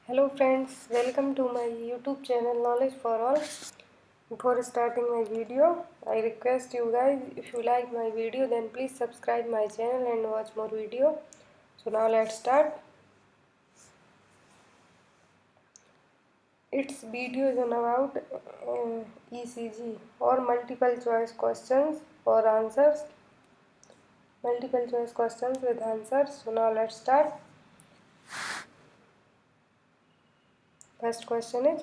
Hello friends, welcome to my YouTube channel Knowledge for All. Before starting my video, I request you guys, if you like my video then please subscribe my channel and watch more video. So now let's start. Its video is on about ECG or multiple choice questions or answers. Multiple choice questions with answers. So now let's start. First question is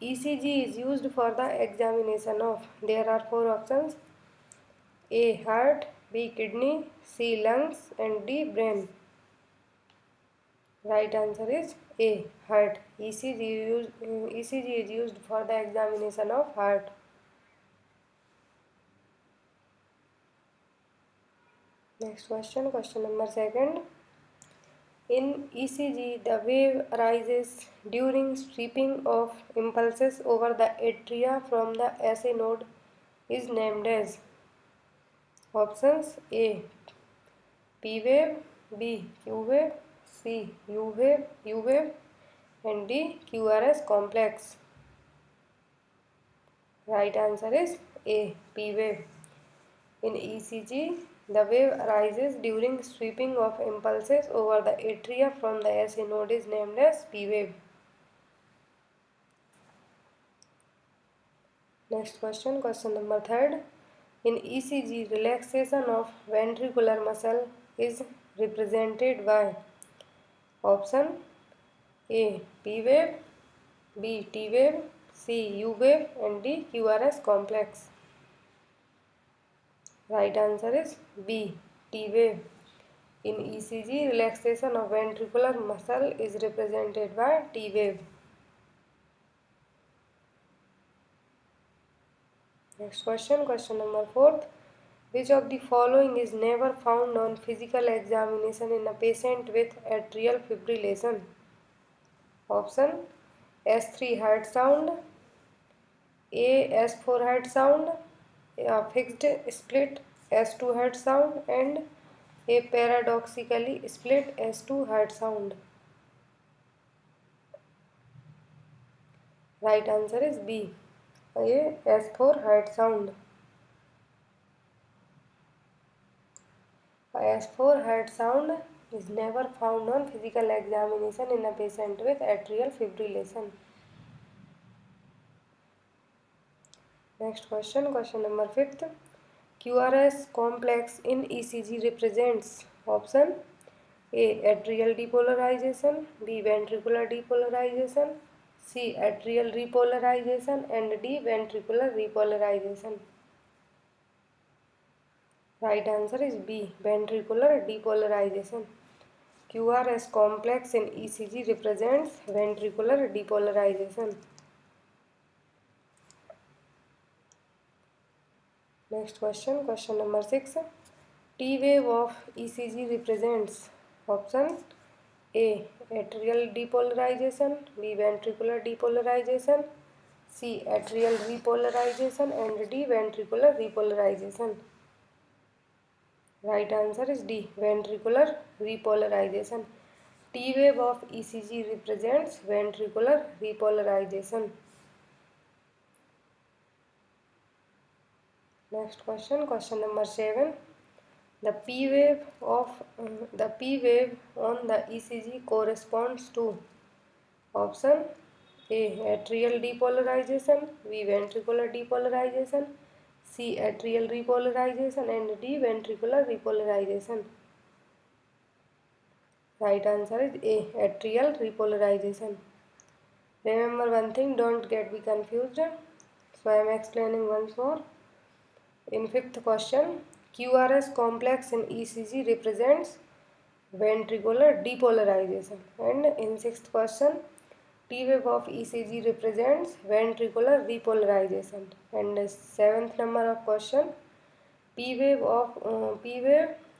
ECG is used for the examination of. There are four options: A. Heart, B. Kidney, C. Lungs, and D. Brain. Right answer is A. Heart. ECG is used for the examination of heart. Next question, question number second. In ECG, the wave arises during sweeping of impulses over the atria from the SA node is named as. Options: A. P wave, B. Q wave, C. U wave, and D. QRS complex. Right answer is A. P wave. In ECG, the wave arises during sweeping of impulses over the atria from the SA node is named as P wave. Next question, question number third. In ECG, relaxation of ventricular muscle is represented by. Option: A. P wave, B. T wave, C. U wave, and D. QRS complex. Right answer is B. T wave. In ECG, relaxation of ventricular muscle is represented by T wave. Next question, question number fourth. Which of the following is never found on physical examination in a patient with atrial fibrillation? Option: S3 heart sound, A. S4 heart sound, A. Fixed split S2 heart sound, and A. Paradoxically split S2 heart sound. Right answer is B. A. S4 heart sound. A S4 heart sound is never found on physical examination in a patient with atrial fibrillation. Next question, question number fifth. QRS complex in ECG represents. Option: A. Atrial depolarization, B. Ventricular depolarization, C. Atrial repolarization, and D. Ventricular repolarization. Right answer is B. Ventricular depolarization. QRS complex in ECG represents ventricular depolarization. Next question, question number 6. T wave of ECG represents. Option: A. Atrial depolarization, B. Ventricular depolarization, C. Atrial repolarization, and D. Ventricular repolarization. Right answer is D. Ventricular repolarization. T wave of ECG represents ventricular repolarization. Next question, question number 7. The P wave on the ECG corresponds to. Option: A. Atrial depolarization, B. Ventricular depolarization, C. Atrial repolarization, and D. Ventricular repolarization. Right answer is A. Atrial repolarization. Remember one thing, don't be confused. So I am explaining once more. In fifth question, QRS complex in ECG represents ventricular depolarization. And in sixth question, T wave of ECG represents ventricular repolarization. And the seventh number of question, P wave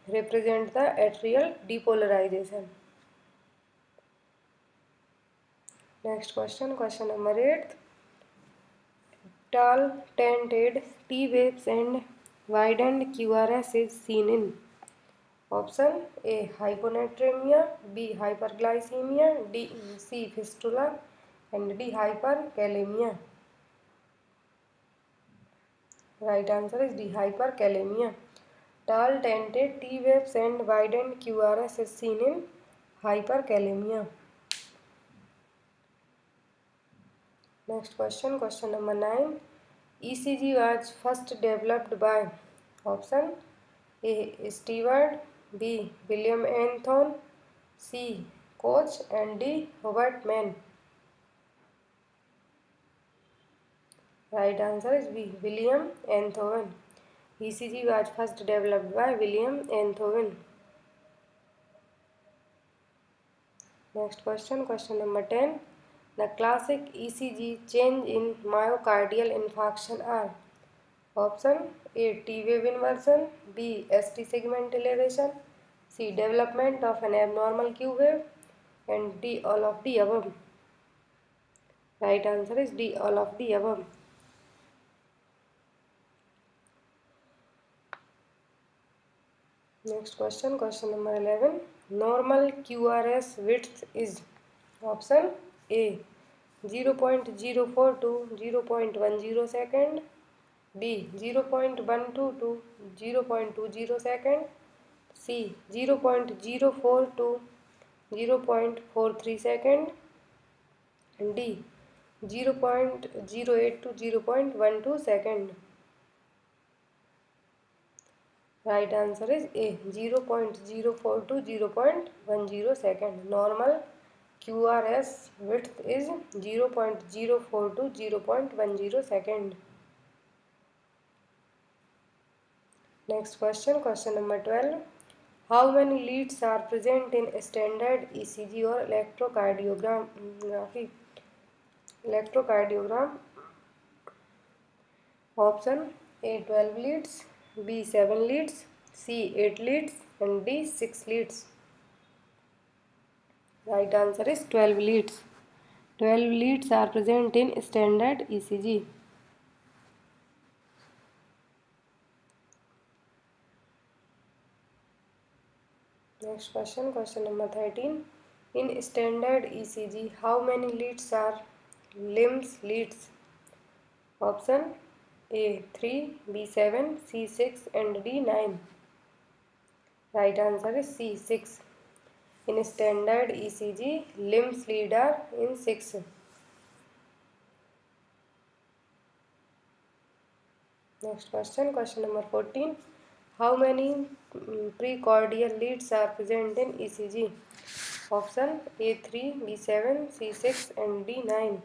represents the atrial depolarization. Next question, question number 8. Tall tented T waves and widened QRS is seen in. Option A hyponatremia, B hyperglycemia, C fistula, and D hyperkalemia. Right answer is D hyperkalemia. Tall dentate T waves and widened QRS is seen in hyperkalemia. Next question, question number 9. ECG was first developed by option A. Stewart, B. William Anthon, C. Koch, and D. Robert Mann. Right answer is B. William Anthon. ECG was first developed by William Anthon. Next question, question number 10. The classic ECG change in myocardial infarction are option A. T-wave inversion, B. ST segment elevation, C. Development of an abnormal Q wave, and D. All of the above. Right answer is D. All of the above. Next question, question number 11. Normal QRS width is option A. 0.04 to 0.10 second, B. 0.12 to 0.20 second, C. 0.04 to 0.43 second, and D. 0.08 to 0.12 second. Right answer is A. 0.04 to 0.10 second. Normal QRS width is 0.04 to 0.10 second. Next question, question number 12. How many leads are present in standard ECG or electrocardiogram? Option A 12 leads, B 7 leads, C 8 leads, and D 6 leads. Right answer is 12 leads. 12 leads are present in standard ECG. Next question, question number 13. In standard ECG, how many leads are LIMS leads? Option A 3, B 7, C 6, and D 9. Right answer is C 6. In standard ECG, LIMS lead are in 6. Next question, question number 14. How many precordial leads are present in ECG? Option A3, B7, C6, and D9.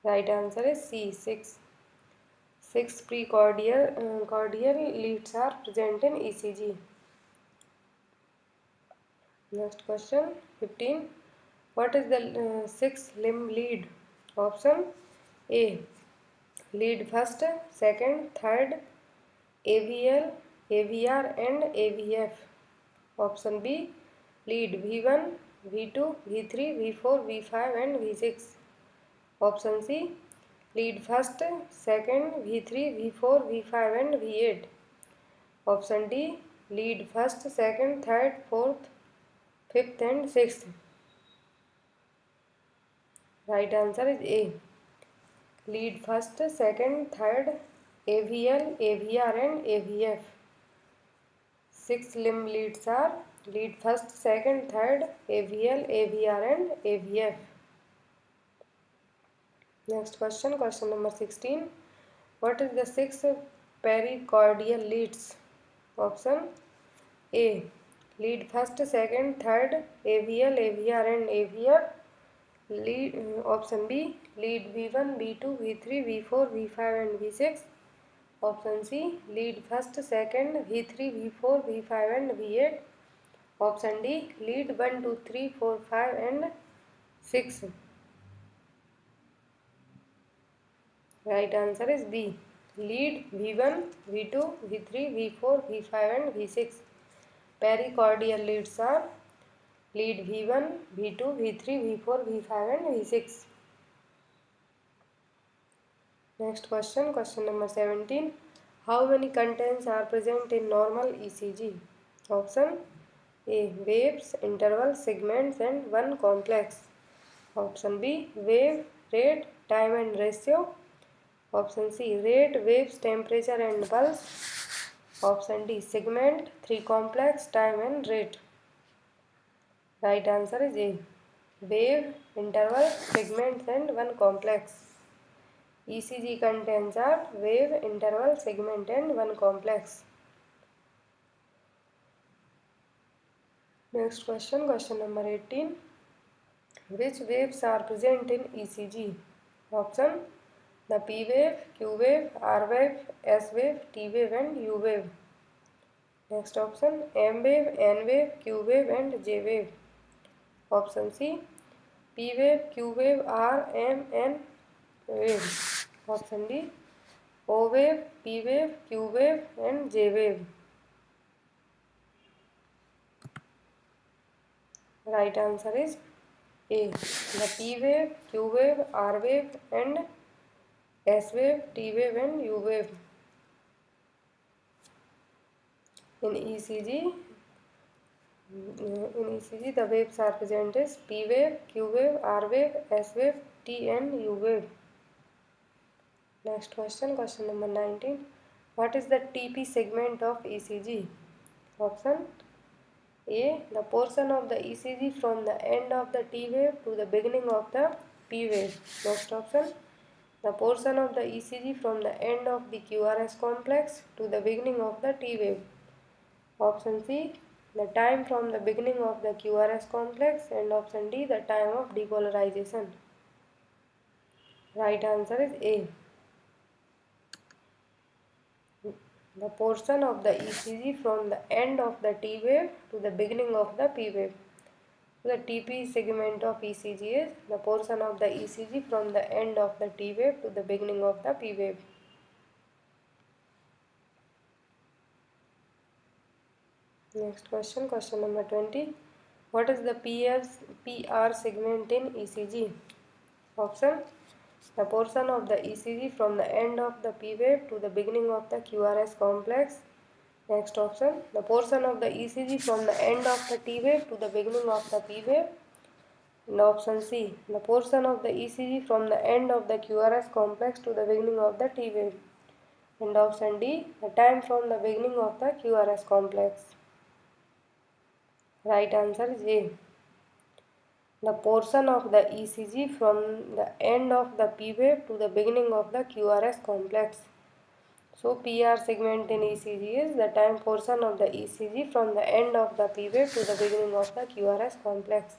Right answer is C6. 6 cordial leads are present in ECG. Next question, 15. What is the sixth limb lead? Option A. Lead first, second, third, AVL, AVR, and AVF. Option B. Lead V1, V2, V3, V4, V5, and V6. Option C. Lead first, second, V3, V4, V5, and V8. Option D. Lead first, second, third, fourth, fifth, and sixth. Right answer is A. Lead first, second, third, AVL, AVR, and AVF. 6 limb leads are lead first, second, third, AVL, AVR, and AVF. Next question, question number 16. What is the 6 pericordial leads? Option A. Lead first, second, third, AVL, AVR, and AVF. Option B. Lead V1, V2, V3, V4, V5, and V6. Option C. Lead first, second, V3, V4, V5, and V8. Option D. Lead 1, 2, 3, 4, 5, and 6. Right answer is B. Lead V1, V2, V3, V4, V5, and V6. Pericordial leads are lead V1, V2, V3, V4, V5, and V6. Next question, question number 17. How many contents are present in normal ECG? Option A. Waves, interval, segments and one complex. Option B. Wave, rate, time and ratio. Option C. Rate, waves, temperature and pulse. Option D. Segment, three complex, time and rate. Right answer is A. Wave, interval, segments and one complex. ECG contains are wave, interval, segment and one complex. Next question, question number 18. Which waves are present in ECG? Option: the P wave, Q wave, R wave, S wave, T wave and U wave. Next option: M wave, N wave, Q wave and J wave. Option C: P wave, Q wave, R, M, N wave. Option D: O wave, P wave, Q wave and J wave. Right answer is A. The P wave, Q wave, R wave and S wave, T wave and U wave. In ECG, the waves are present as P wave, Q wave, R wave, S wave, T and U wave. Next question, question number 19. What is the TP segment of ECG? Option A. The portion of the ECG from the end of the T wave to the beginning of the P wave. Next option: the portion of the ECG from the end of the QRS complex to the beginning of the T wave. Option C: the time from the beginning of the QRS complex, and option D: the time of depolarization. Right answer is A. The portion of the ECG from the end of the T wave to the beginning of the P wave. The TP segment of ECG is the portion of the ECG from the end of the T wave to the beginning of the P wave. Next question, question number 20. What is the PR segment in ECG? Option: the portion of the ECG from the end of the P wave to the beginning of the QRS complex. Next option: the portion of the ECG from the end of the T wave to the beginning of the P wave. And option C: the portion of the ECG from the end of the QRS complex to the beginning of the T wave. And option D: the time from the beginning of the QRS complex. Right answer is A. The portion of the ECG from the end of the P wave to the beginning of the QRS complex. So PR segment in ECG is the time portion of the ECG from the end of the P wave to the beginning of the QRS complex.